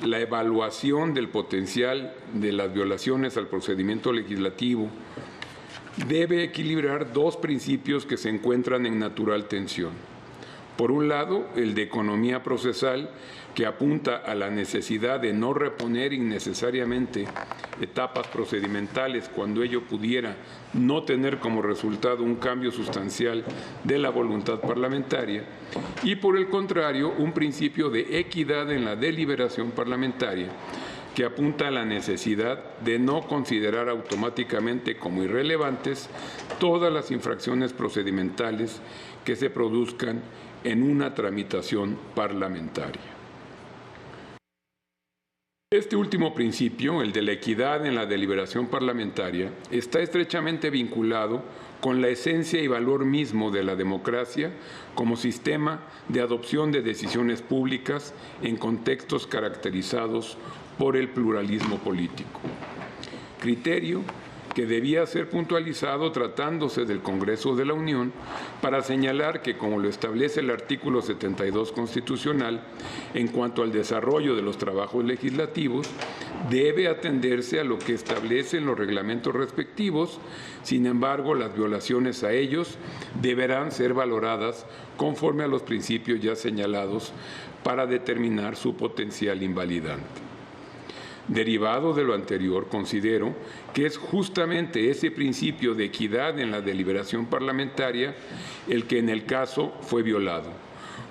la evaluación del potencial de las violaciones al procedimiento legislativo debe equilibrar dos principios que se encuentran en natural tensión. Por un lado, el de economía procesal, que apunta a la necesidad de no reponer innecesariamente etapas procedimentales cuando ello pudiera no tener como resultado un cambio sustancial de la voluntad parlamentaria, y por el contrario, un principio de equidad en la deliberación parlamentaria, que apunta a la necesidad de no considerar automáticamente como irrelevantes todas las infracciones procedimentales que se produzcan en una tramitación parlamentaria. Este último principio, el de la equidad en la deliberación parlamentaria, está estrechamente vinculado con la esencia y valor mismo de la democracia como sistema de adopción de decisiones públicas en contextos caracterizados por el pluralismo político. Criterio que debía ser puntualizado tratándose del Congreso de la Unión para señalar que, como lo establece el artículo 72 constitucional, en cuanto al desarrollo de los trabajos legislativos, debe atenderse a lo que establecen los reglamentos respectivos. Sin embargo, las violaciones a ellos deberán ser valoradas conforme a los principios ya señalados para determinar su potencial invalidante. Derivado de lo anterior, considero que es justamente ese principio de equidad en la deliberación parlamentaria el que en el caso fue violado,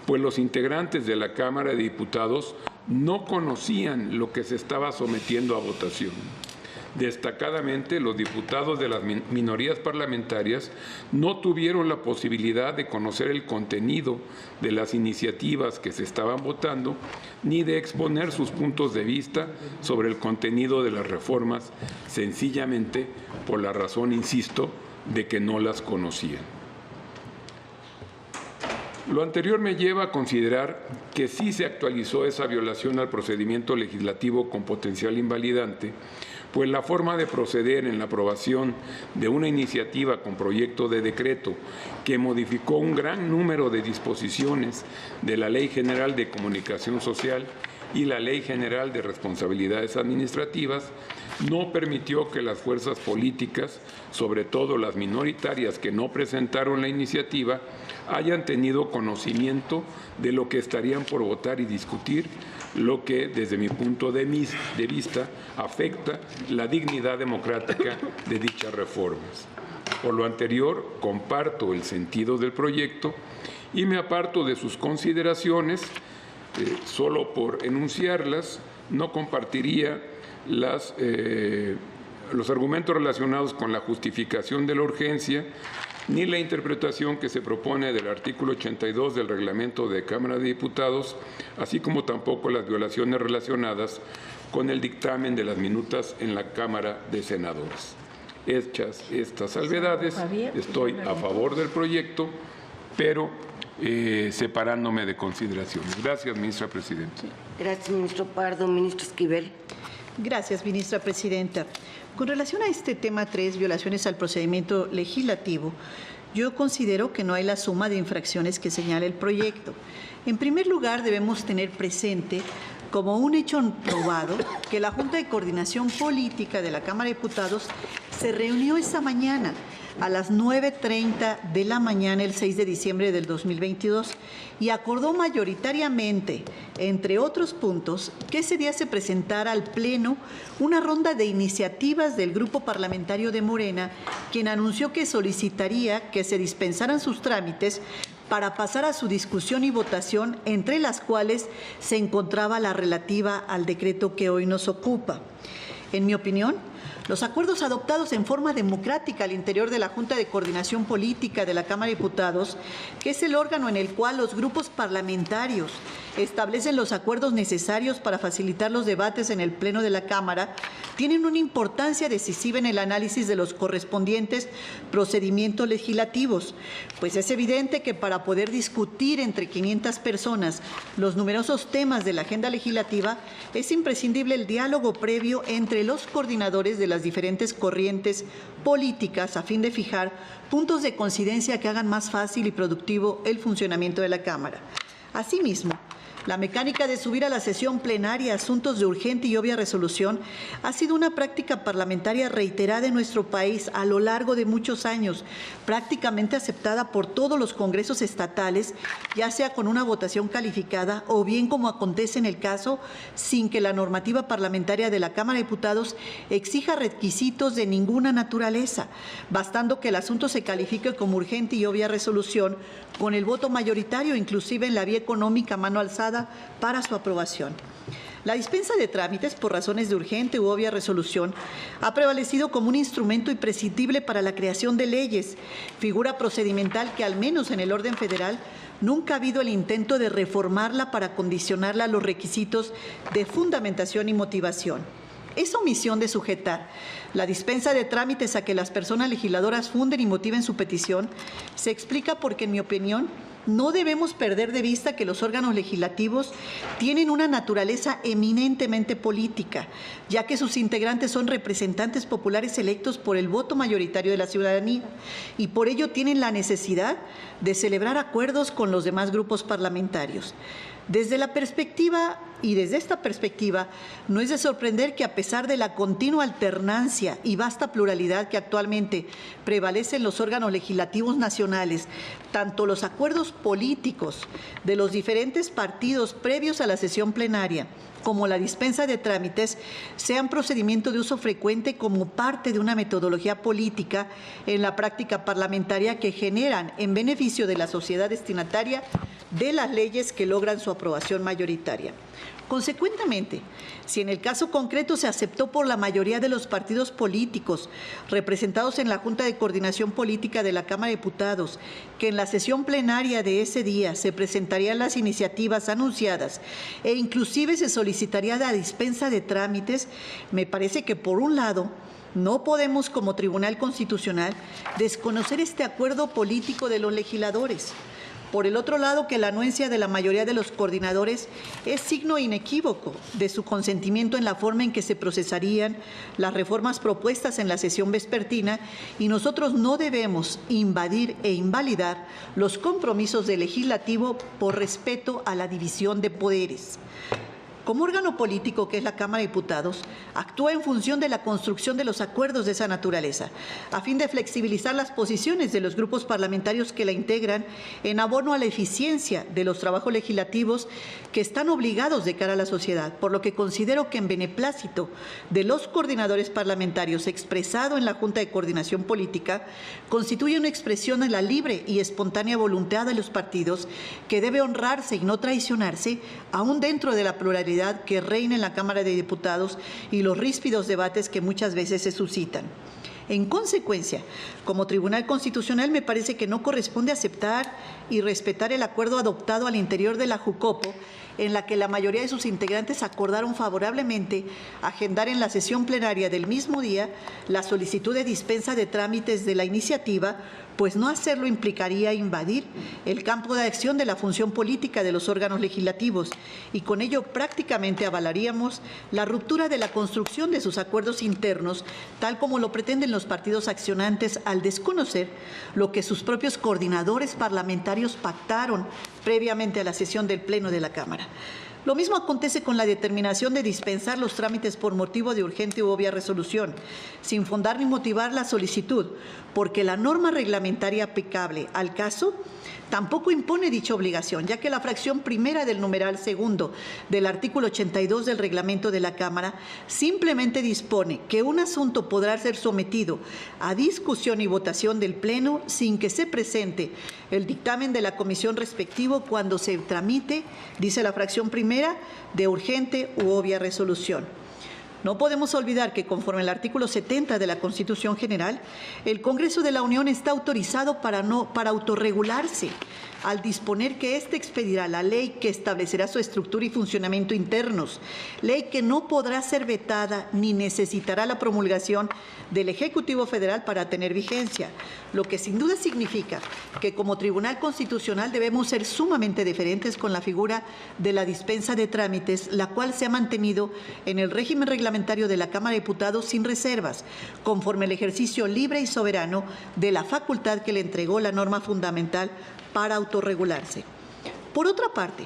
pues los integrantes de la Cámara de Diputados no conocían lo que se estaba sometiendo a votación. Destacadamente, los diputados de las minorías parlamentarias no tuvieron la posibilidad de conocer el contenido de las iniciativas que se estaban votando, ni de exponer sus puntos de vista sobre el contenido de las reformas, sencillamente por la razón, insisto, de que no las conocían. Lo anterior me lleva a considerar que sí se actualizó esa violación al procedimiento legislativo con potencial invalidante, pues la forma de proceder en la aprobación de una iniciativa con proyecto de decreto que modificó un gran número de disposiciones de la Ley General de Comunicación Social y la Ley General de Responsabilidades Administrativas no permitió que las fuerzas políticas, sobre todo las minoritarias que no presentaron la iniciativa, hayan tenido conocimiento de lo que estarían por votar y discutir, lo que, desde mi punto de vista, afecta la dignidad democrática de dichas reformas. Por lo anterior, comparto el sentido del proyecto y me aparto de sus consideraciones. Solo por enunciarlas, no compartiría los argumentos relacionados con la justificación de la urgencia, ni la interpretación que se propone del artículo 82 del reglamento de Cámara de Diputados, así como tampoco las violaciones relacionadas con el dictamen de las minutas en la Cámara de Senadores. Hechas estas salvedades, estoy a favor del proyecto, pero separándome de consideraciones. Gracias, ministra presidenta. Gracias, ministro Pardo. Ministro Esquivel. Gracias, ministra presidenta. Con relación a este tema 3, violaciones al procedimiento legislativo, yo considero que no hay la suma de infracciones que señala el proyecto. En primer lugar, debemos tener presente como un hecho probado que la Junta de Coordinación Política de la Cámara de Diputados se reunió esta mañana a las 9:30 de la mañana, el 6 de diciembre del 2022, y acordó mayoritariamente, entre otros puntos, que ese día se presentara al Pleno una ronda de iniciativas del Grupo Parlamentario de Morena, quien anunció que solicitaría que se dispensaran sus trámites para pasar a su discusión y votación, entre las cuales se encontraba la relativa al decreto que hoy nos ocupa. En mi opinión, los acuerdos adoptados en forma democrática al interior de la Junta de Coordinación Política de la Cámara de Diputados, que es el órgano en el cual los grupos parlamentarios establecen los acuerdos necesarios para facilitar los debates en el Pleno de la Cámara, tienen una importancia decisiva en el análisis de los correspondientes procedimientos legislativos, pues es evidente que para poder discutir entre 500 personas los numerosos temas de la agenda legislativa, es imprescindible el diálogo previo entre los coordinadores de las diferentes corrientes políticas a fin de fijar puntos de coincidencia que hagan más fácil y productivo el funcionamiento de la Cámara. Asimismo, La mecánica de subir a la sesión plenaria asuntos de urgente y obvia resolución ha sido una práctica parlamentaria reiterada en nuestro país a lo largo de muchos años, prácticamente aceptada por todos los congresos estatales, ya sea con una votación calificada o bien, como acontece en el caso, sin que la normativa parlamentaria de la Cámara de Diputados exija requisitos de ninguna naturaleza, bastando que el asunto se califique como urgente y obvia resolución con el voto mayoritario, inclusive en la vía económica a mano alzada, para su aprobación. La dispensa de trámites por razones de urgente u obvia resolución ha prevalecido como un instrumento imprescindible para la creación de leyes, figura procedimental que, al menos en el orden federal, nunca ha habido el intento de reformarla para condicionarla a los requisitos de fundamentación y motivación. Esa omisión de sujetar la dispensa de trámites a que las personas legisladoras funden y motiven su petición se explica porque, en mi opinión, no debemos perder de vista que los órganos legislativos tienen una naturaleza eminentemente política, ya que sus integrantes son representantes populares electos por el voto mayoritario de la ciudadanía y por ello tienen la necesidad de celebrar acuerdos con los demás grupos parlamentarios. Desde esta perspectiva, no es de sorprender que, a pesar de la continua alternancia y vasta pluralidad que actualmente prevalece en los órganos legislativos nacionales, tanto los acuerdos políticos de los diferentes partidos previos a la sesión plenaria como la dispensa de trámites sean procedimiento de uso frecuente como parte de una metodología política en la práctica parlamentaria que generan en beneficio de la sociedad destinataria de las leyes que logran su aprobación mayoritaria. Consecuentemente, si en el caso concreto se aceptó por la mayoría de los partidos políticos representados en la Junta de Coordinación Política de la Cámara de Diputados que en la sesión plenaria de ese día se presentarían las iniciativas anunciadas e inclusive se solicitaría la dispensa de trámites, me parece que, por un lado, no podemos, como Tribunal Constitucional, desconocer este acuerdo político de los legisladores. Por el otro lado, que la anuencia de la mayoría de los coordinadores es signo inequívoco de su consentimiento en la forma en que se procesarían las reformas propuestas en la sesión vespertina, y nosotros no debemos invadir e invalidar los compromisos del legislativo por respeto a la división de poderes. Como órgano político, que es la Cámara de Diputados, actúa en función de la construcción de los acuerdos de esa naturaleza, a fin de flexibilizar las posiciones de los grupos parlamentarios que la integran en abono a la eficiencia de los trabajos legislativos que están obligados de cara a la sociedad, por lo que considero que, en beneplácito de los coordinadores parlamentarios expresado en la Junta de Coordinación Política, constituye una expresión de la libre y espontánea voluntad de los partidos que debe honrarse y no traicionarse, aún dentro de la pluralidad que reina en la Cámara de Diputados y los ríspidos debates que muchas veces se suscitan. En consecuencia, como Tribunal Constitucional, me parece que no corresponde aceptar y respetar el acuerdo adoptado al interior de la JUCOPO, en la que la mayoría de sus integrantes acordaron favorablemente agendar en la sesión plenaria del mismo día la solicitud de dispensa de trámites de la iniciativa, pues no hacerlo implicaría invadir el campo de acción de la función política de los órganos legislativos y con ello prácticamente avalaríamos la ruptura de la construcción de sus acuerdos internos, tal como lo pretenden los partidos accionantes al desconocer lo que sus propios coordinadores parlamentarios pactaron previamente a la sesión del Pleno de la Cámara. Lo mismo acontece con la determinación de dispensar los trámites por motivo de urgente u obvia resolución, sin fundar ni motivar la solicitud, porque la norma reglamentaria aplicable al caso tampoco impone dicha obligación, ya que la fracción primera del numeral segundo del artículo 82 del reglamento de la Cámara simplemente dispone que un asunto podrá ser sometido a discusión y votación del Pleno sin que se presente el dictamen de la comisión respectivo cuando se tramite, dice la fracción primera, de urgente u obvia resolución. No podemos olvidar que, conforme al artículo 70 de la Constitución General, el Congreso de la Unión está autorizado para autorregularse al disponer que éste expedirá la ley que establecerá su estructura y funcionamiento internos, ley que no podrá ser vetada ni necesitará la promulgación del Ejecutivo Federal para tener vigencia, lo que sin duda significa que, como Tribunal Constitucional, debemos ser sumamente deferentes con la figura de la dispensa de trámites, la cual se ha mantenido en el régimen reglamentario de la Cámara de Diputados sin reservas, conforme al ejercicio libre y soberano de la facultad que le entregó la norma fundamental para autorregularse. Por otra parte,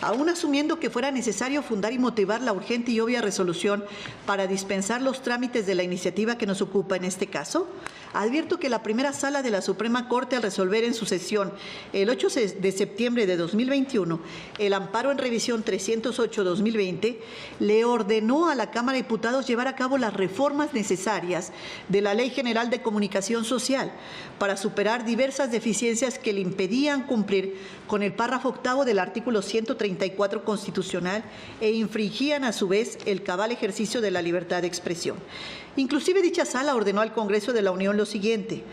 aún asumiendo que fuera necesario fundar y motivar la urgente y obvia resolución para dispensar los trámites de la iniciativa que nos ocupa en este caso. Advierto que la primera sala de la Suprema Corte, al resolver en su sesión el 8 de septiembre de 2021 el amparo en revisión 308-2020, le ordenó a la Cámara de Diputados llevar a cabo las reformas necesarias de la Ley General de Comunicación Social para superar diversas deficiencias que le impedían cumplir con el párrafo octavo del artículo 134 constitucional e infringían a su vez el cabal ejercicio de la libertad de expresión. Inclusive dicha sala ordenó al Congreso de la Unión lo siguiente: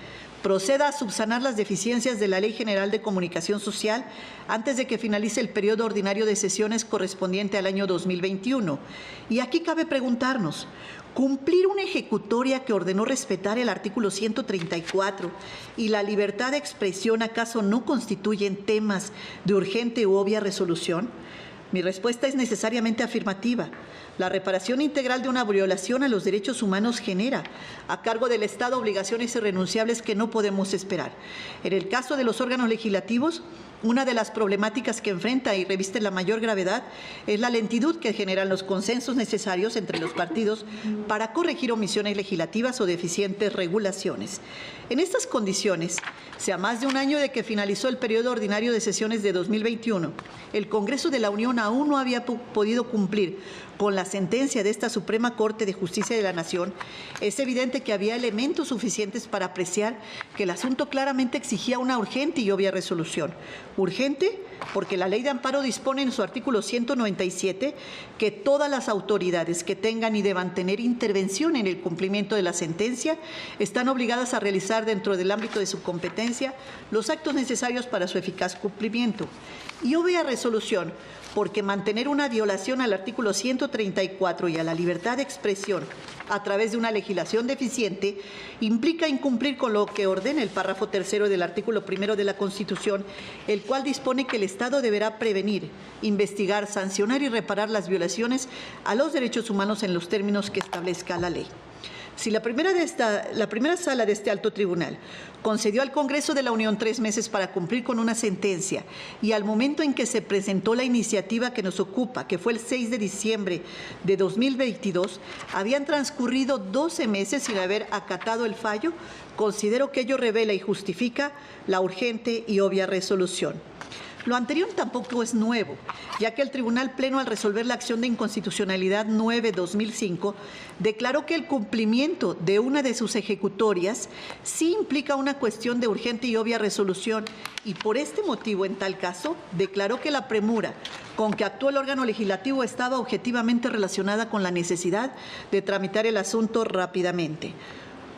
proceda a subsanar las deficiencias de la Ley General de Comunicación Social antes de que finalice el periodo ordinario de sesiones correspondiente al año 2021. Y aquí cabe preguntarnos, ¿cumplir una ejecutoria que ordenó respetar el artículo 134 y la libertad de expresión acaso no constituyen temas de urgente u obvia resolución? Mi respuesta es necesariamente afirmativa. La reparación integral de una violación a los derechos humanos genera a cargo del Estado obligaciones irrenunciables que no podemos esperar. En el caso de los órganos legislativos, una de las problemáticas que enfrenta y reviste la mayor gravedad es la lentitud que generan los consensos necesarios entre los partidos para corregir omisiones legislativas o deficientes regulaciones. En estas condiciones, si a más de un año de que finalizó el periodo ordinario de sesiones de 2021, el Congreso de la Unión aún no había podido cumplir con la sentencia de esta Suprema Corte de Justicia de la Nación, es evidente que había elementos suficientes para apreciar que el asunto claramente exigía una urgente y obvia resolución. Urgente porque la Ley de Amparo dispone en su artículo 197 que todas las autoridades que tengan y deban tener intervención en el cumplimiento de la sentencia están obligadas a realizar dentro del ámbito de su competencia los actos necesarios para su eficaz cumplimiento. Y obvia resolución porque mantener una violación al artículo 134 y a la libertad de expresión a través de una legislación deficiente implica incumplir con lo que ordena el párrafo tercero del artículo primero de la Constitución, el cual dispone que el Estado deberá prevenir, investigar, sancionar y reparar las violaciones a los derechos humanos en los términos que establezca la ley. Si la primera sala de este alto tribunal concedió al Congreso de la Unión 3 meses para cumplir con una sentencia y al momento en que se presentó la iniciativa que nos ocupa, que fue el 6 de diciembre de 2022, habían transcurrido 12 meses sin haber acatado el fallo, considero que ello revela y justifica la urgente y obvia resolución. Lo anterior tampoco es nuevo, ya que el Tribunal Pleno, al resolver la acción de inconstitucionalidad 9/2005, declaró que el cumplimiento de una de sus ejecutorias sí implica una cuestión de urgente y obvia resolución y por este motivo, en tal caso, declaró que la premura con que actuó el órgano legislativo estaba objetivamente relacionada con la necesidad de tramitar el asunto rápidamente.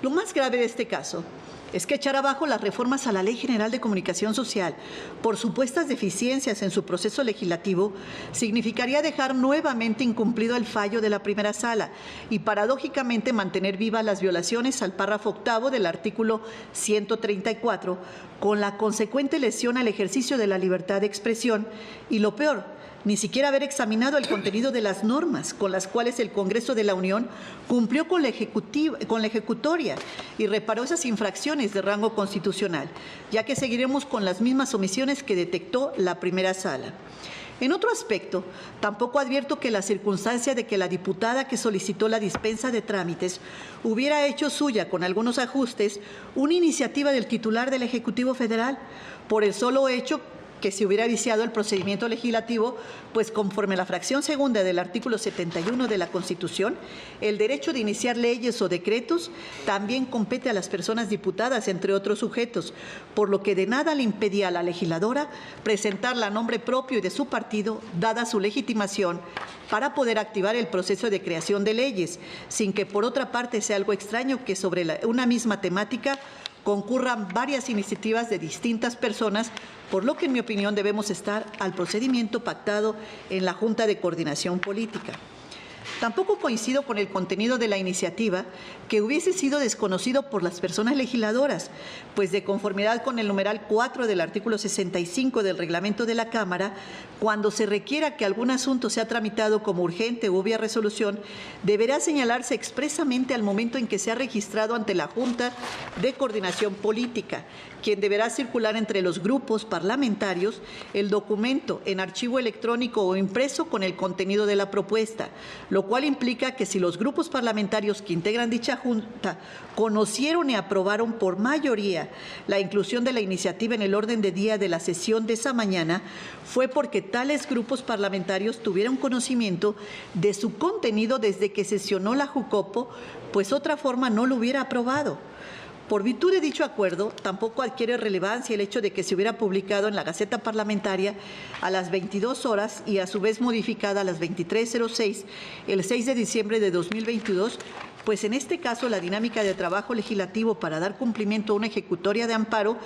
Lo más grave de este caso es que echar abajo las reformas a la Ley General de Comunicación Social por supuestas deficiencias en su proceso legislativo significaría dejar nuevamente incumplido el fallo de la primera sala y paradójicamente mantener vivas las violaciones al párrafo octavo del artículo 134 con la consecuente lesión al ejercicio de la libertad de expresión y lo peor, ni siquiera haber examinado el contenido de las normas con las cuales el Congreso de la Unión cumplió con la ejecutoria y reparó esas infracciones de rango constitucional, ya que seguiremos con las mismas omisiones que detectó la primera sala. En otro aspecto, tampoco advierto que la circunstancia de que la diputada que solicitó la dispensa de trámites hubiera hecho suya, con algunos ajustes, una iniciativa del titular del Ejecutivo Federal, por el solo hecho que se hubiera viciado el procedimiento legislativo, pues conforme a la fracción segunda del artículo 71 de la Constitución, el derecho de iniciar leyes o decretos también compete a las personas diputadas, entre otros sujetos, por lo que de nada le impedía a la legisladora presentarla a nombre propio y de su partido, dada su legitimación, para poder activar el proceso de creación de leyes, sin que por otra parte sea algo extraño que sobre una misma temática concurran varias iniciativas de distintas personas, por lo que en mi opinión debemos estar al procedimiento pactado en la Junta de Coordinación Política. Tampoco coincido con el contenido de la iniciativa, que hubiese sido desconocido por las personas legisladoras, pues de conformidad con el numeral 4 del artículo 65 del reglamento de la Cámara, cuando se requiera que algún asunto sea tramitado como urgente u obvia resolución, deberá señalarse expresamente al momento en que sea registrado ante la Junta de Coordinación Política, quien deberá circular entre los grupos parlamentarios el documento en archivo electrónico o impreso con el contenido de la propuesta, lo cual implica que si los grupos parlamentarios que integran dicha Junta conocieron y aprobaron por mayoría la inclusión de la iniciativa en el orden de día de la sesión de esa mañana, fue porque tales grupos parlamentarios tuvieron conocimiento de su contenido desde que sesionó la Jucopo, pues otra forma no lo hubiera aprobado. Por virtud de dicho acuerdo, tampoco adquiere relevancia el hecho de que se hubiera publicado en la Gaceta Parlamentaria a las 22 horas y a su vez modificada a las 23:06 el 6 de diciembre de 2022, pues en este caso la dinámica de trabajo legislativo para dar cumplimiento a una ejecutoria de amparo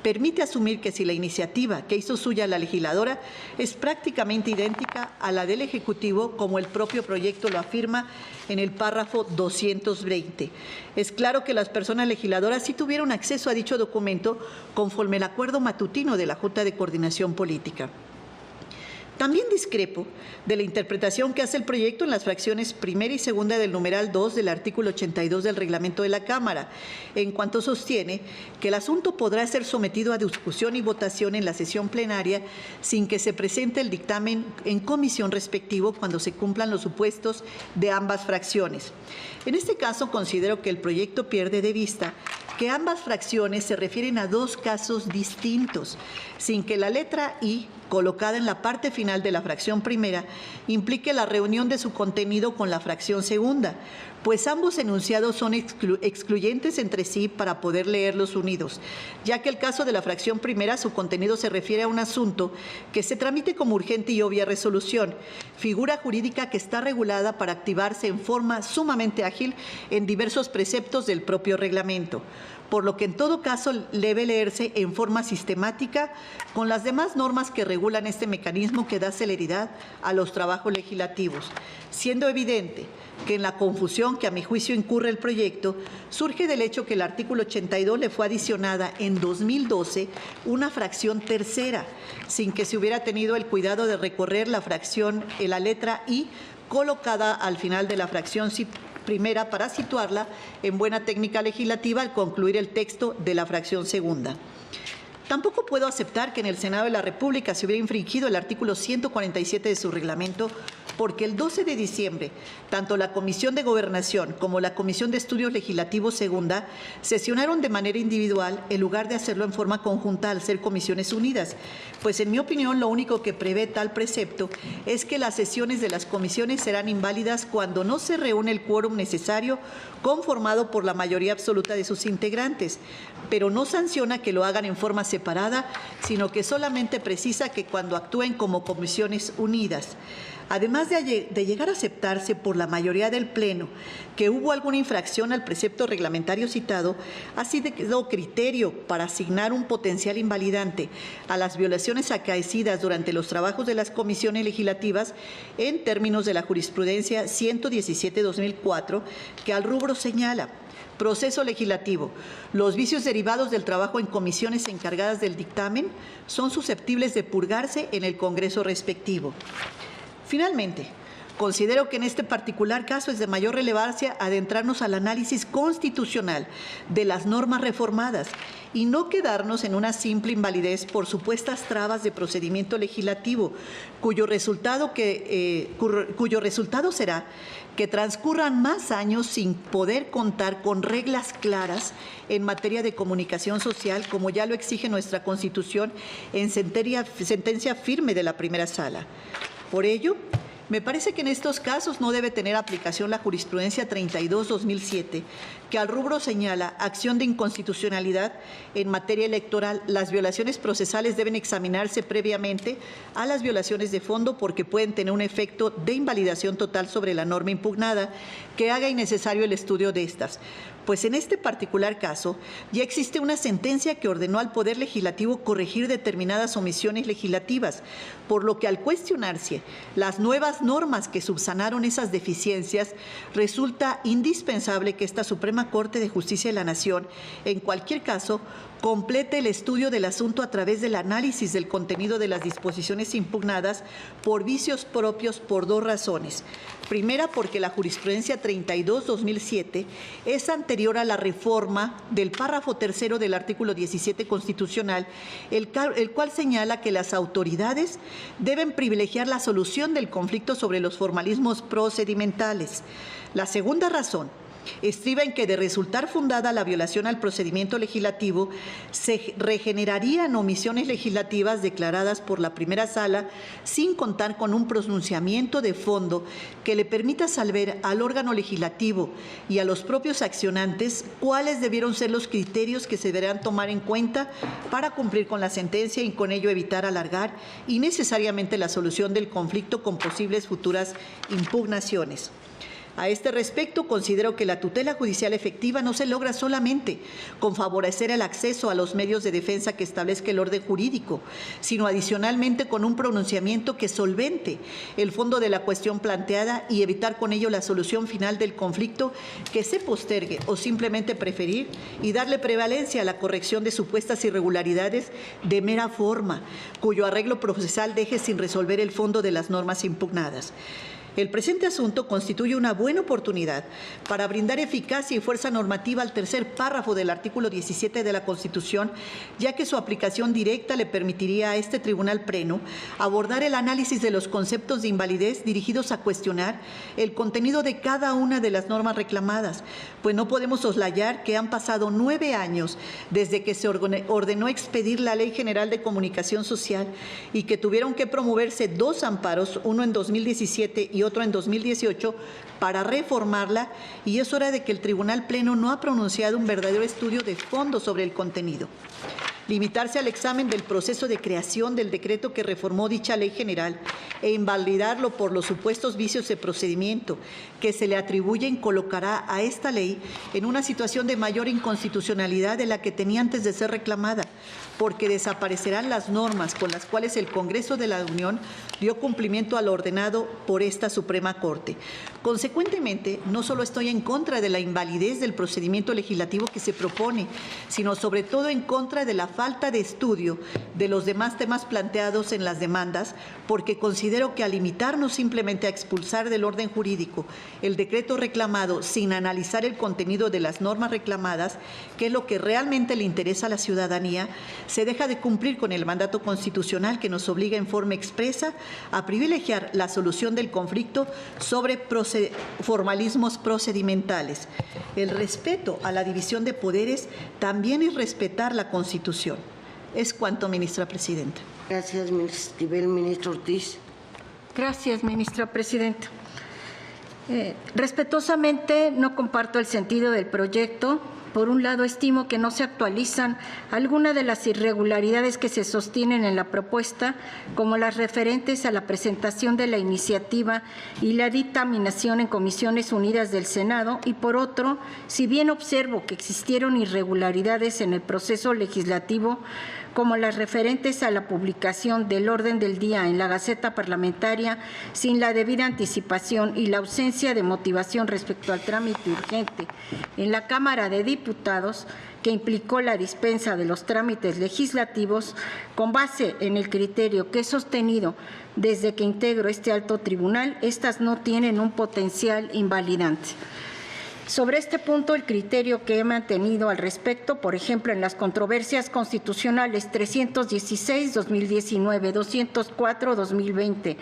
permite asumir que si la iniciativa que hizo suya la legisladora es prácticamente idéntica a la del Ejecutivo, como el propio proyecto lo afirma en el párrafo 220. Es claro que las personas legisladoras sí tuvieron acceso a dicho documento conforme el acuerdo matutino de la Junta de Coordinación Política. También discrepo de la interpretación que hace el proyecto en las fracciones primera y segunda del numeral 2 del artículo 82 del reglamento de la Cámara, en cuanto sostiene que el asunto podrá ser sometido a discusión y votación en la sesión plenaria sin que se presente el dictamen en comisión respectivo cuando se cumplan los supuestos de ambas fracciones. En este caso, considero que el proyecto pierde de vista que ambas fracciones se refieren a dos casos distintos, sin que la letra I, colocada en la parte final de la fracción primera, implique la reunión de su contenido con la fracción segunda, pues ambos enunciados son excluyentes entre sí para poder leerlos unidos, ya que el caso de la fracción primera, su contenido se refiere a un asunto que se tramite como urgente y obvia resolución, figura jurídica que está regulada para activarse en forma sumamente ágil en diversos preceptos del propio reglamento, por lo que en todo caso debe leerse en forma sistemática con las demás normas que regulan este mecanismo que da celeridad a los trabajos legislativos, siendo evidente que en la confusión que a mi juicio incurre el proyecto surge del hecho que el artículo 82 le fue adicionada en 2012 una fracción tercera, sin que se hubiera tenido el cuidado de recorrer la fracción, la letra I, colocada al final de la fracción primera para situarla en buena técnica legislativa al concluir el texto de la fracción segunda. Tampoco puedo aceptar que en el Senado de la República se hubiera infringido el artículo 147 de su reglamento, porque el 12 de diciembre, tanto la Comisión de Gobernación como la Comisión de Estudios Legislativos Segunda sesionaron de manera individual en lugar de hacerlo en forma conjunta al ser comisiones unidas, pues en mi opinión lo único que prevé tal precepto es que las sesiones de las comisiones serán inválidas cuando no se reúne el quórum necesario conformado por la mayoría absoluta de sus integrantes, pero no sanciona que lo hagan en forma separada, sino que solamente precisa que cuando actúen como comisiones unidas. Además de llegar a aceptarse por la mayoría del Pleno que hubo alguna infracción al precepto reglamentario citado, ha sido criterio para asignar un potencial invalidante a las violaciones acaecidas durante los trabajos de las comisiones legislativas en términos de la jurisprudencia 117-2004, que al rubro señala: proceso legislativo. Los vicios derivados del trabajo en comisiones encargadas del dictamen son susceptibles de purgarse en el Congreso respectivo. Finalmente, considero que en este particular caso es de mayor relevancia adentrarnos al análisis constitucional de las normas reformadas y no quedarnos en una simple invalidez por supuestas trabas de procedimiento legislativo, cuyo resultado será que transcurran más años sin poder contar con reglas claras en materia de comunicación social, como ya lo exige nuestra Constitución en sentencia firme de la primera sala. Por ello, me parece que en estos casos no debe tener aplicación la jurisprudencia 32-2007, que al rubro señala acción de inconstitucionalidad en materia electoral. Las violaciones procesales deben examinarse previamente a las violaciones de fondo porque pueden tener un efecto de invalidación total sobre la norma impugnada que haga innecesario el estudio de estas. pues en este particular caso ya existe una sentencia que ordenó al Poder Legislativo corregir determinadas omisiones legislativas, por lo que al cuestionarse las nuevas normas que subsanaron esas deficiencias, resulta indispensable que esta Suprema Corte de Justicia de la Nación, en cualquier caso, complete el estudio del asunto a través del análisis del contenido de las disposiciones impugnadas por vicios propios por dos razones. Primera, porque la jurisprudencia 32-2007 es anterior a la reforma del párrafo tercero del artículo 17 constitucional, el cual señala que las autoridades deben privilegiar la solución del conflicto sobre los formalismos procedimentales. La segunda razón estriba en que, de resultar fundada la violación al procedimiento legislativo, se regenerarían omisiones legislativas declaradas por la primera sala sin contar con un pronunciamiento de fondo que le permita saber al órgano legislativo y a los propios accionantes cuáles debieron ser los criterios que se deberán tomar en cuenta para cumplir con la sentencia y con ello evitar alargar innecesariamente la solución del conflicto con posibles futuras impugnaciones. A este respecto, considero que la tutela judicial efectiva no se logra solamente con favorecer el acceso a los medios de defensa que establezca el orden jurídico, sino adicionalmente con un pronunciamiento que solvente el fondo de la cuestión planteada y evitar con ello la solución final del conflicto que se postergue o simplemente preferir y darle prevalencia a la corrección de supuestas irregularidades de mera forma, cuyo arreglo procesal deje sin resolver el fondo de las normas impugnadas. El presente asunto constituye una buena oportunidad para brindar eficacia y fuerza normativa al tercer párrafo del artículo 17 de la Constitución, ya que su aplicación directa le permitiría a este Tribunal Pleno abordar el análisis de los conceptos de invalidez dirigidos a cuestionar el contenido de cada una de las normas reclamadas, pues no podemos soslayar que han pasado 9 años desde que se ordenó expedir la Ley General de Comunicación Social y que tuvieron que promoverse 2 amparos, uno en 2017 y otro en 2018, para reformarla, y es hora de que el Tribunal Pleno no ha pronunciado un verdadero estudio de fondo sobre el contenido. Limitarse al examen del proceso de creación del decreto que reformó dicha ley general e invalidarlo por los supuestos vicios de procedimiento que se le atribuyen colocará a esta ley en una situación de mayor inconstitucionalidad de la que tenía antes de ser reclamada, porque desaparecerán las normas con las cuales el Congreso de la Unión dio cumplimiento a lo ordenado por esta Suprema Corte. Consecuentemente, no solo estoy en contra de la invalidez del procedimiento legislativo que se propone, sino sobre todo en contra de la falta de estudio de los demás temas planteados en las demandas, porque considero que al limitarnos simplemente a expulsar del orden jurídico el decreto reclamado sin analizar el contenido de las normas reclamadas, que es lo que realmente le interesa a la ciudadanía, se deja de cumplir con el mandato constitucional que nos obliga en forma expresa a privilegiar la solución del conflicto sobre formalismos procedimentales. El respeto a la división de poderes también es respetar la Constitución. Es cuanto, ministra presidenta. Gracias, ministro Esquivel. Ministro Ortiz. Gracias, ministra presidenta. Respetuosamente, no comparto el sentido del proyecto. Por un lado, estimo que no se actualizan algunas de las irregularidades que se sostienen en la propuesta, como las referentes a la presentación de la iniciativa y la dictaminación en Comisiones Unidas del Senado, y por otro, si bien observo que existieron irregularidades en el proceso legislativo, como las referentes a la publicación del orden del día en la Gaceta Parlamentaria sin la debida anticipación y la ausencia de motivación respecto al trámite urgente en la Cámara de Diputados, que implicó la dispensa de los trámites legislativos, con base en el criterio que he sostenido desde que integro este alto tribunal, estas no tienen un potencial invalidante. Sobre este punto, el criterio que he mantenido al respecto, por ejemplo, en las controversias constitucionales 316-2019, 204-2020,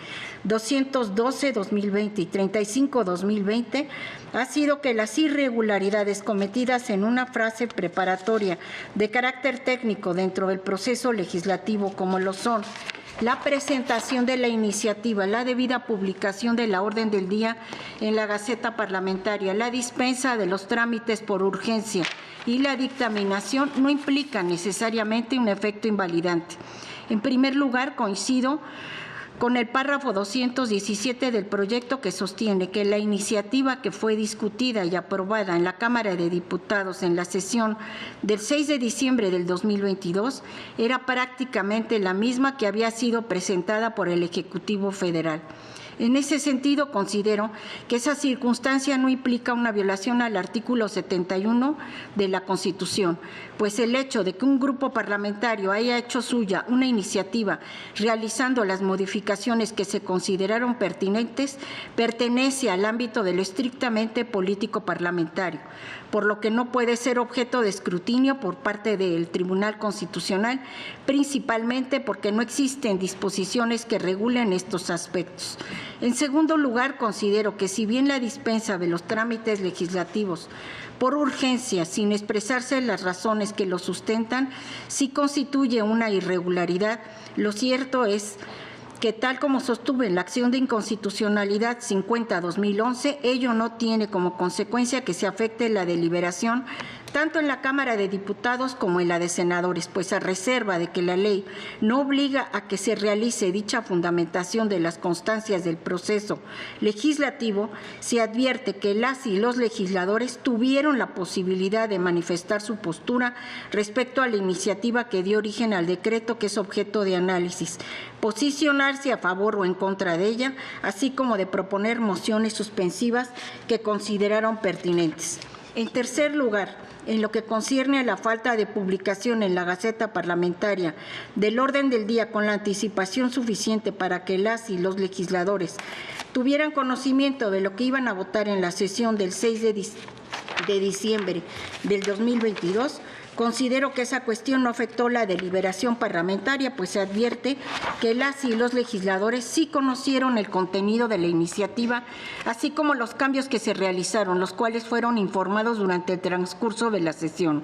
212-2020 y 35-2020, ha sido que las irregularidades cometidas en una frase preparatoria de carácter técnico dentro del proceso legislativo, como lo son la presentación de la iniciativa, la debida publicación de la orden del día en la Gaceta Parlamentaria, la dispensa de los trámites por urgencia y la dictaminación, no implican necesariamente un efecto invalidante. En primer lugar, coincido con el párrafo 217 del proyecto, que sostiene que la iniciativa que fue discutida y aprobada en la Cámara de Diputados en la sesión del 6 de diciembre del 2022 era prácticamente la misma que había sido presentada por el Ejecutivo Federal. En ese sentido, considero que esa circunstancia no implica una violación al artículo 71 de la Constitución, pues el hecho de que un grupo parlamentario haya hecho suya una iniciativa realizando las modificaciones que se consideraron pertinentes pertenece al ámbito de lo estrictamente político parlamentario, por lo que no puede ser objeto de escrutinio por parte del Tribunal Constitucional, principalmente porque no existen disposiciones que regulen estos aspectos. En segundo lugar, considero que si bien la dispensa de los trámites legislativos por urgencia, sin expresarse las razones que lo sustentan, sí constituye una irregularidad, lo cierto es que, tal como sostuve en la acción de inconstitucionalidad 50-2011, ello no tiene como consecuencia que se afecte la deliberación tanto en la Cámara de Diputados como en la de Senadores, pues a reserva de que la ley no obliga a que se realice dicha fundamentación de las constancias del proceso legislativo, se advierte que las y los legisladores tuvieron la posibilidad de manifestar su postura respecto a la iniciativa que dio origen al decreto que es objeto de análisis, posicionarse a favor o en contra de ella, así como de proponer mociones suspensivas que consideraron pertinentes. En tercer lugar, en lo que concierne a la falta de publicación en la Gaceta Parlamentaria del orden del día con la anticipación suficiente para que las y los legisladores tuvieran conocimiento de lo que iban a votar en la sesión del 6 de diciembre del 2022, considero que esa cuestión no afectó la deliberación parlamentaria, pues se advierte que las y los legisladores sí conocieron el contenido de la iniciativa, así como los cambios que se realizaron, los cuales fueron informados durante el transcurso de la sesión.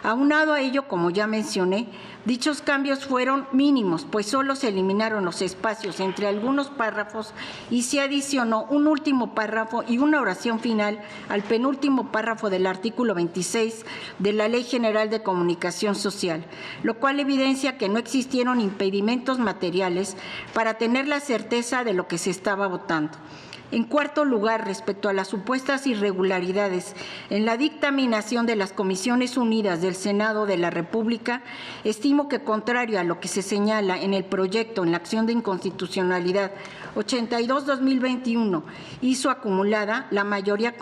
Aunado a ello, como ya mencioné, dichos cambios fueron mínimos, pues solo se eliminaron los espacios entre algunos párrafos y se adicionó un último párrafo y una oración final al penúltimo párrafo del artículo 26 de la Ley General de Comunicación Social, lo cual evidencia que no existieron impedimentos materiales para tener la certeza de lo que se estaba votando. En cuarto lugar, respecto a las supuestas irregularidades en la dictaminación de las Comisiones Unidas del Senado de la República, estimo que, contrario a lo que se señala en el proyecto en la acción de inconstitucionalidad 82-2021 y su acumulada, la mayoría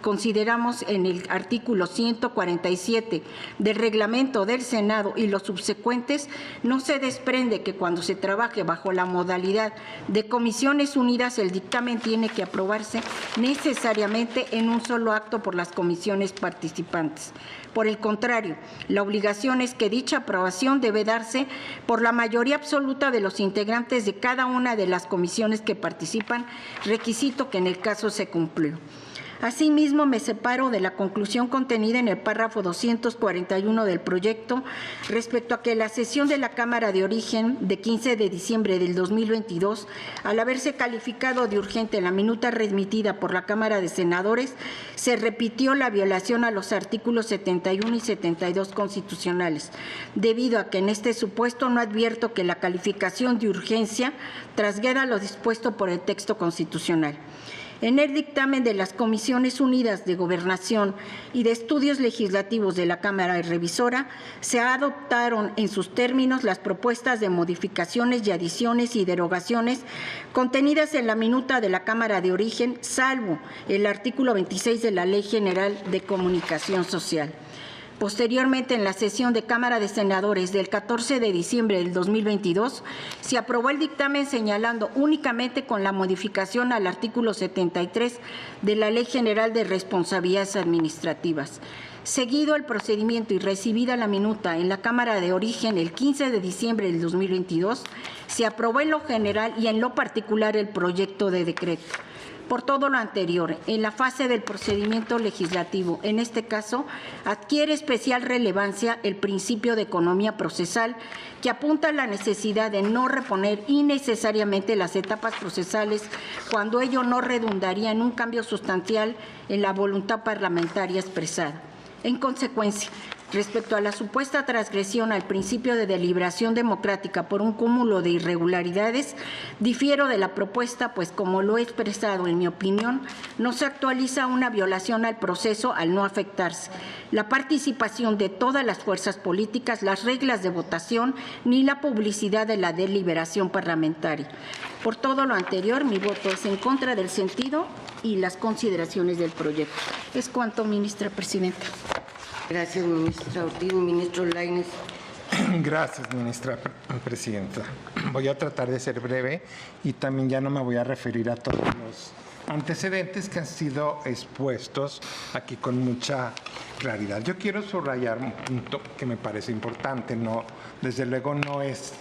consideramos en el artículo 147 del reglamento del Senado y los subsecuentes, no se desprende que cuando se trabaje bajo la modalidad de Comisiones Unidas, el dictamen tiene que aprobarse necesariamente en un solo acto por las comisiones participantes. Por el contrario, la obligación es que dicha aprobación debe darse por la mayoría absoluta de los integrantes de cada una de las comisiones que participan, requisito que en el caso se cumplió. Asimismo, me separo de la conclusión contenida en el párrafo 241 del proyecto respecto a que la sesión de la Cámara de Origen de 15 de diciembre del 2022, al haberse calificado de urgente la minuta remitida por la Cámara de Senadores, se repitió la violación a los artículos 71 y 72 constitucionales, debido a que en este supuesto no advierto que la calificación de urgencia trasgreda lo dispuesto por el texto constitucional. En el dictamen de las Comisiones Unidas de Gobernación y de Estudios Legislativos de la Cámara Revisora, se adoptaron en sus términos las propuestas de modificaciones y adiciones y derogaciones contenidas en la minuta de la Cámara de Origen, salvo el artículo 26 de la Ley General de Comunicación Social. Posteriormente, en la sesión de Cámara de Senadores del 14 de diciembre del 2022, se aprobó el dictamen señalando únicamente con la modificación al artículo 73 de la Ley General de Responsabilidades Administrativas. Seguido el procedimiento y recibida la minuta en la Cámara de Origen el 15 de diciembre del 2022, se aprobó en lo general y en lo particular el proyecto de decreto. Por todo lo anterior, en la fase del procedimiento legislativo, en este caso, adquiere especial relevancia el principio de economía procesal, que apunta a la necesidad de no reponer innecesariamente las etapas procesales cuando ello no redundaría en un cambio sustancial en la voluntad parlamentaria expresada. En consecuencia, Respecto a la supuesta transgresión al principio de deliberación democrática por un cúmulo de irregularidades, difiero de la propuesta, pues como lo he expresado en mi opinión, no se actualiza una violación al proceso al no afectarse la participación de todas las fuerzas políticas, las reglas de votación, ni la publicidad de la deliberación parlamentaria. Por todo lo anterior, mi voto es en contra del sentido y las consideraciones del proyecto. Es cuanto, ministra presidenta. Gracias, ministra Ortiz. Ministro Lainez. Gracias, ministra presidenta. Voy a tratar de ser breve y también ya no me voy a referir a todos los antecedentes que han sido expuestos aquí con mucha claridad. Yo quiero subrayar un punto que me parece importante. No, desde luego no es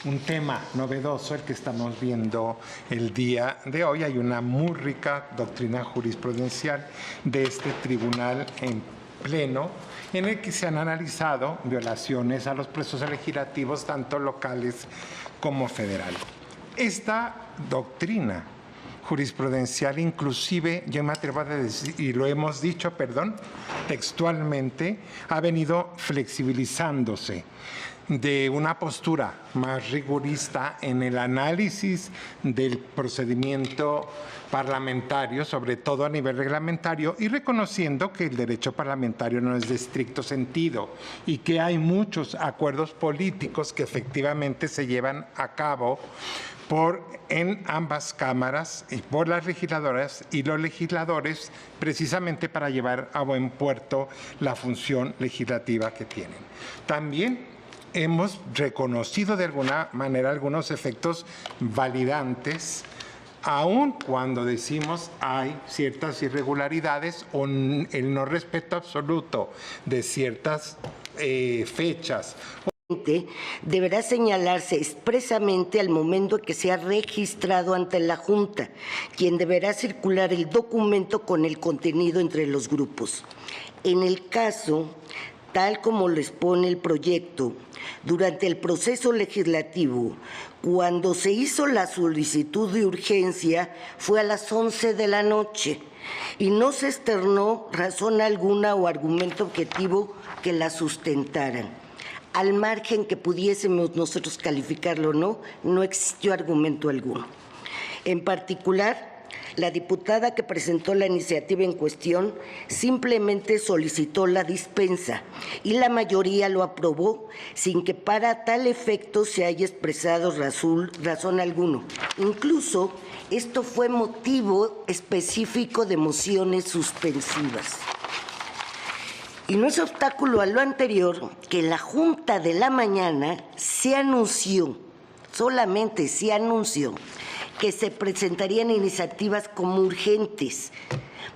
un tema novedoso el que estamos viendo el día de hoy. Hay una muy rica doctrina jurisprudencial de este tribunal en pleno, en el que se han analizado violaciones a los procesos legislativos, tanto locales como federales. Esta doctrina jurisprudencial, inclusive, yo me atrevo a decir, y lo hemos dicho, textualmente, ha venido flexibilizándose de una postura más rigurista en el análisis del procedimiento parlamentario, sobre todo a nivel reglamentario, y reconociendo que el derecho parlamentario no es de estricto sentido y que hay muchos acuerdos políticos que efectivamente se llevan a cabo en ambas cámaras y por las legisladoras y los legisladores, precisamente para llevar a buen puerto la función legislativa que tienen. También hemos reconocido de alguna manera algunos efectos validantes, aun cuando decimos hay ciertas irregularidades o el no respeto absoluto de ciertas fechas. Deberá señalarse expresamente al momento que sea registrado ante la Junta, quien deberá circular el documento con el contenido entre los grupos. En el caso, tal como lo expone el proyecto, durante el proceso legislativo, cuando se hizo la solicitud de urgencia, fue a las 11 de la noche y no se externó razón alguna o argumento objetivo que la sustentaran. Al margen que pudiésemos nosotros calificarlo o no, no existió argumento alguno. En particular, la diputada que presentó la iniciativa en cuestión simplemente solicitó la dispensa y la mayoría lo aprobó sin que para tal efecto se haya expresado razón alguno. Incluso esto fue motivo específico de mociones suspensivas. Y no es obstáculo a lo anterior que la Junta de la mañana se anunció, solamente se anunció, que se presentarían iniciativas como urgentes,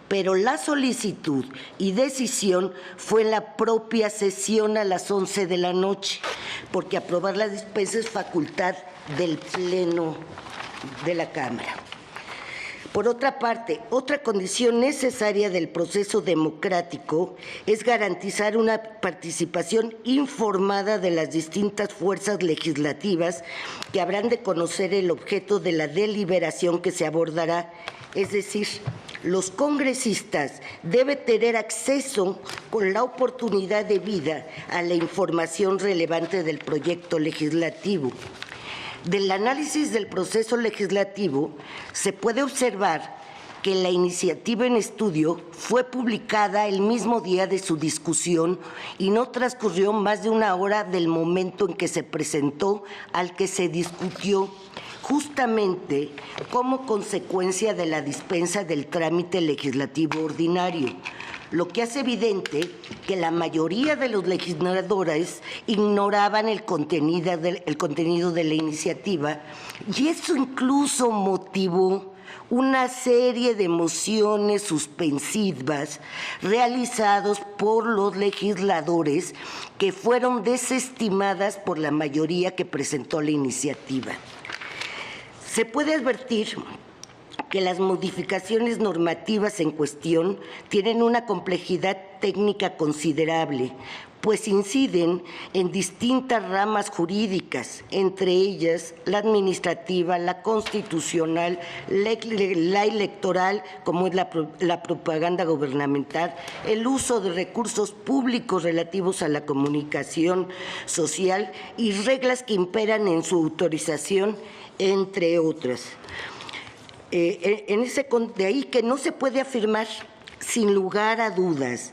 pero la solicitud y decisión fue en la propia sesión a las 11 de la noche, porque aprobar la dispensa es facultad del Pleno de la Cámara. Por otra parte, otra condición necesaria del proceso democrático es garantizar una participación informada de las distintas fuerzas legislativas que habrán de conocer el objeto de la deliberación que se abordará. Es decir, los congresistas deben tener acceso con la oportunidad debida a la información relevante del proyecto legislativo. Del análisis del proceso legislativo se puede observar que la iniciativa en estudio fue publicada el mismo día de su discusión y no transcurrió más de una hora del momento en que se presentó al que se discutió, justamente como consecuencia de la dispensa del trámite legislativo ordinario, lo que hace evidente que la mayoría de los legisladores ignoraban el contenido de la iniciativa, y eso incluso motivó una serie de mociones suspensivas realizadas por los legisladores que fueron desestimadas por la mayoría que presentó la iniciativa. Se puede advertir que las modificaciones normativas en cuestión tienen una complejidad técnica considerable, pues inciden en distintas ramas jurídicas, entre ellas la administrativa, la constitucional, la electoral, como es la propaganda gubernamental, el uso de recursos públicos relativos a la comunicación social y reglas que imperan en su autorización, entre otras. De ahí que no se puede afirmar sin lugar a dudas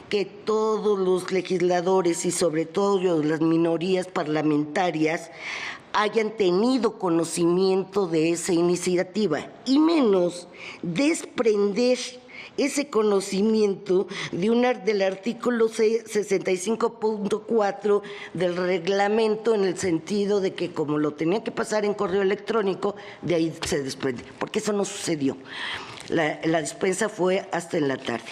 que todos los legisladores y sobre todo las minorías parlamentarias hayan tenido conocimiento de esa iniciativa y menos desprender ese conocimiento del artículo 65.4 del reglamento, en el sentido de que como lo tenía que pasar en correo electrónico, de ahí se desprende, porque eso no sucedió. La dispensa fue hasta en la tarde.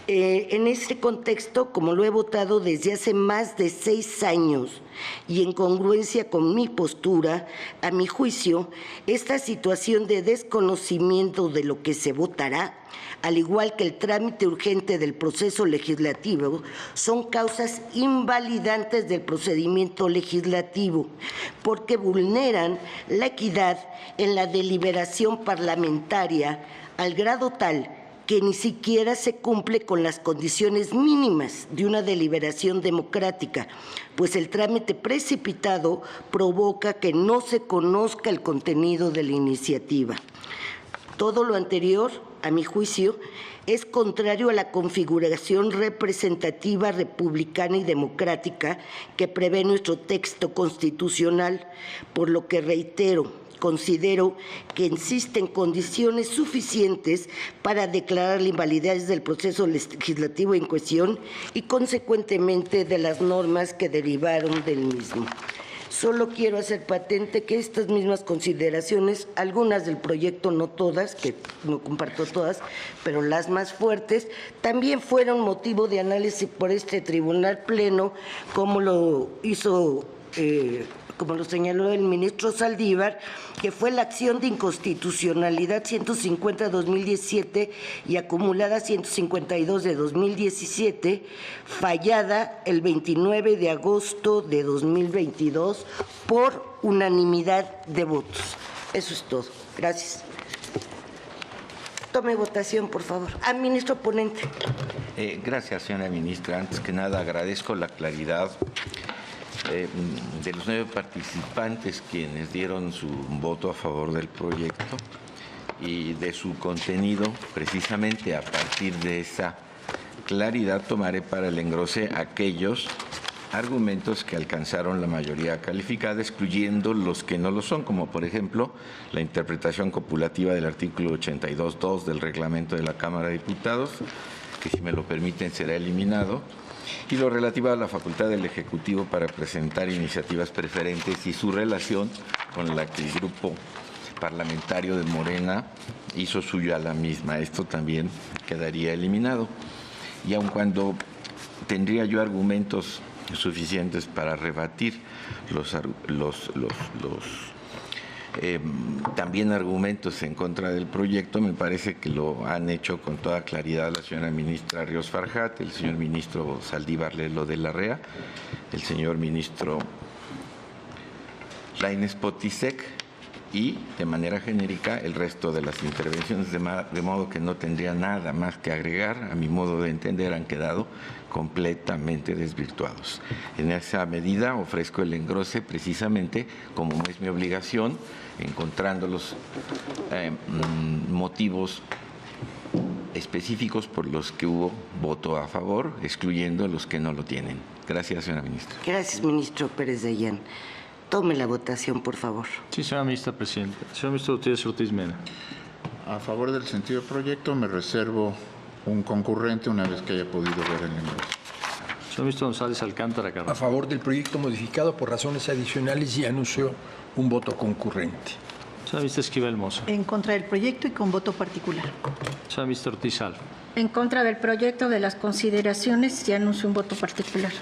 En este contexto, como lo he votado desde hace más de 6 años y en congruencia con mi postura, a mi juicio, esta situación de desconocimiento de lo que se votará, al igual que el trámite urgente del proceso legislativo, son causas invalidantes del procedimiento legislativo, porque vulneran la equidad en la deliberación parlamentaria al grado tal que ni siquiera se cumple con las condiciones mínimas de una deliberación democrática, pues el trámite precipitado provoca que no se conozca el contenido de la iniciativa. Todo lo anterior, a mi juicio, es contrario a la configuración representativa, republicana y democrática que prevé nuestro texto constitucional, por lo que reitero, considero que existen condiciones suficientes para declarar la invalidez del proceso legislativo en cuestión y, consecuentemente, de las normas que derivaron del mismo. Solo quiero hacer patente que estas mismas consideraciones, algunas del proyecto, no todas, que no comparto todas, pero las más fuertes, también fueron motivo de análisis por este Tribunal Pleno, como lo hizo como lo señaló el ministro Saldívar, que fue la acción de inconstitucionalidad 150/2017 y acumulada 152 de 2017, fallada el 29 de agosto de 2022 por unanimidad de votos. Eso es todo. Gracias. Tome votación, por favor. Ministro ponente. Gracias, señora ministra. Antes que nada, agradezco la claridad de los 9 participantes quienes dieron su voto a favor del proyecto y de su contenido. Precisamente a partir de esa claridad tomaré para el engrose aquellos argumentos que alcanzaron la mayoría calificada, excluyendo los que no lo son, como por ejemplo la interpretación copulativa del artículo 82.2 del reglamento de la Cámara de Diputados, que si me lo permiten será eliminado, y lo relativo a la facultad del Ejecutivo para presentar iniciativas preferentes y su relación con la que el grupo parlamentario de Morena hizo suya la misma. Esto también quedaría eliminado. Y aun cuando tendría yo argumentos suficientes para rebatir también argumentos en contra del proyecto, me parece que lo han hecho con toda claridad la señora ministra Ríos Farjat, el señor ministro Saldívar Lelo de la Rea, el señor ministro Lainez Potisek y, de manera genérica, el resto de las intervenciones, de modo que no tendría nada más que agregar. A mi modo de entender, han quedado completamente desvirtuados. En esa medida ofrezco el engrose precisamente, como es mi obligación, encontrando los motivos específicos por los que hubo voto a favor, excluyendo los que no lo tienen. Gracias, señora ministra. Gracias, ministro Pérez Dayán. Tome la votación, por favor. Sí, señora ministra presidenta. Señor ministro Gutiérrez Ortiz Mena. A favor del sentido del proyecto me reservo un concurrente una vez que haya podido ver el engrose. Señor ministro González Alcántara Carranza. A favor del proyecto modificado por razones adicionales y anuncio un voto concurrente. Señora ministra Esquivel Moza. En contra del proyecto y con voto particular. Señora ministra Ortiz Alfa. En contra del proyecto de las consideraciones y anuncio un voto particular.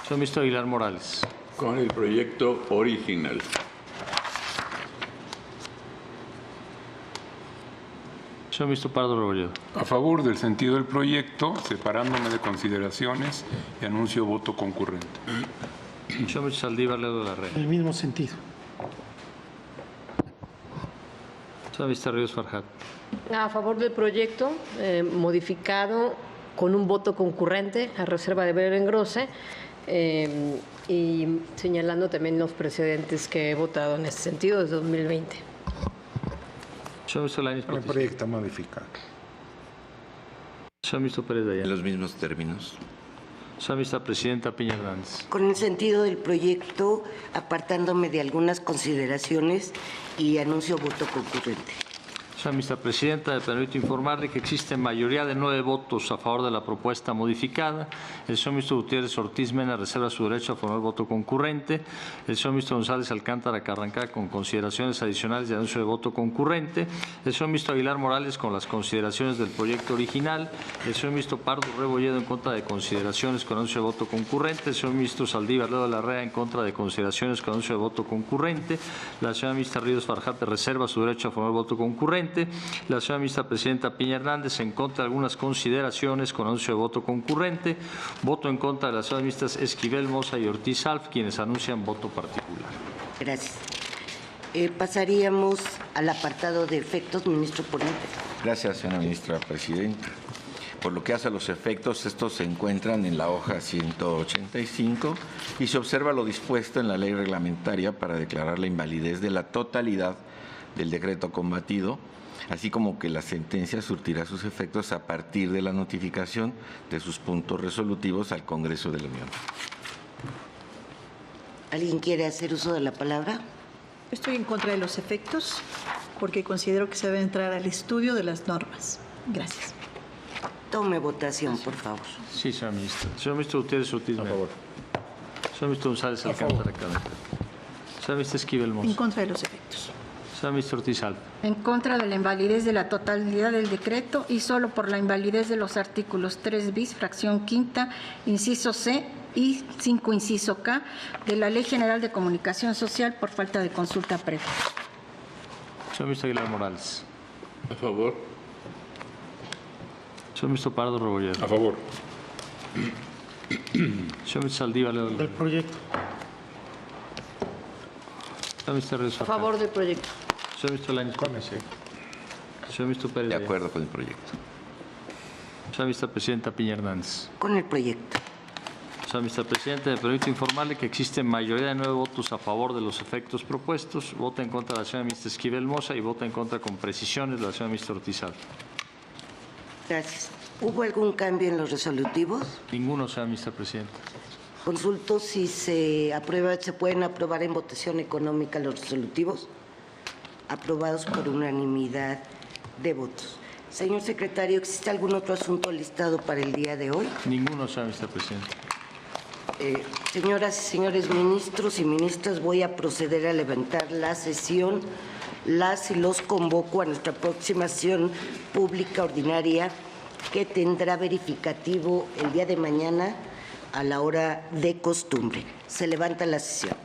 Señor ministro Aguilar Morales. Con el proyecto original. Señor Señor ministro Pardo Rebolledo. A favor del sentido del proyecto, separándome de consideraciones y anuncio voto concurrente. Señor ministro Saldívar Ledo de la Rea. El mismo sentido. Señor ministro Ríos Farjat. A favor del proyecto, modificado con un voto concurrente a reserva de ver engrose y señalando también los precedentes que he votado en este sentido desde 2020. Señor ministro Lainez El Portillo. proyecto modificado. Señor ministro Pérez de En Ayala. los mismos términos. Señora ministra presidenta Piña Hernández. Con el sentido del proyecto, apartándome de algunas consideraciones y anuncio voto concurrente. Señora ministra presidenta, me permito informarle que existe mayoría de 9 votos a favor de la propuesta modificada. El señor ministro Gutiérrez Ortiz Mena reserva su derecho a formar voto concurrente. El señor ministro González Alcántara Carrancá con consideraciones adicionales de anuncio de voto concurrente. El señor ministro Aguilar Morales con las consideraciones del proyecto original. El señor ministro Pardo Rebolledo en contra de consideraciones con anuncio de voto concurrente. El señor ministro Saldívar Ledo de la Rea en contra de consideraciones con anuncio de voto concurrente. La señora ministra Ríos Farjat reserva su derecho a formar voto concurrente. La señora ministra presidenta Piña Hernández en contra de algunas consideraciones con anuncio de voto concurrente. Voto en contra de las señoras ministras Esquivel, Moza y Ortiz Alf, quienes anuncian voto particular. Gracias. Pasaríamos al apartado de efectos, ministro ponente. Gracias, señora ministra presidenta. Por lo que hace a los efectos, estos se encuentran en la hoja 185 y se observa lo dispuesto en la ley reglamentaria para declarar la invalidez de la totalidad del decreto combatido, así como que la sentencia surtirá sus efectos a partir de la notificación de sus puntos resolutivos al Congreso de la Unión. ¿Alguien quiere hacer uso de la palabra? Estoy en contra de los efectos porque considero que se debe entrar al estudio de las normas. Gracias. Tome votación, por favor. Sí, señora ministra. Señor ministro Gutiérrez Ortiz Mena. A favor. Señor ministro González Alcántara Carrancá. Señora ministra Esquivel Moza. En contra de los efectos. Señora ministra Ortiz Alf. En contra de la invalidez de la totalidad del decreto y solo por la invalidez de los artículos 3 bis, fracción quinta, inciso C y 5, inciso K, de la Ley General de Comunicación Social por falta de consulta previa. Señor ministro Aguilar Morales. A favor. Señor ministro Pardo Rebolledo. A favor. Señor ministro Saldívar Ledo de la Del Rea. proyecto. Señora ministra Ríos A Farjat. favor del proyecto. Señor ministro Lainez Portillo. Señor ministro Pérez De Ayala. acuerdo con el proyecto. Señora ministra presidenta Piña Hernández. Con el proyecto. Señora ministra presidenta, me permito informarle que existe mayoría de 9 votos a favor de los efectos propuestos. Vota en contra la señora ministra Esquivel Moza y vota en contra con precisiones la señora ministra Ortiz Alf. Gracias. ¿Hubo algún cambio en los resolutivos? Ninguno, señora ministra presidenta. Consulto si se pueden aprobar en votación económica los resolutivos aprobados por unanimidad de votos. Señor secretario, ¿existe algún otro asunto listado para el día de hoy? Ninguno, señora ministra presidenta. Señoras y señores ministros y ministras, voy a proceder a levantar la sesión. Las y los convoco a nuestra próxima sesión pública ordinaria que tendrá verificativo el día de mañana a la hora de costumbre. Se levanta la sesión.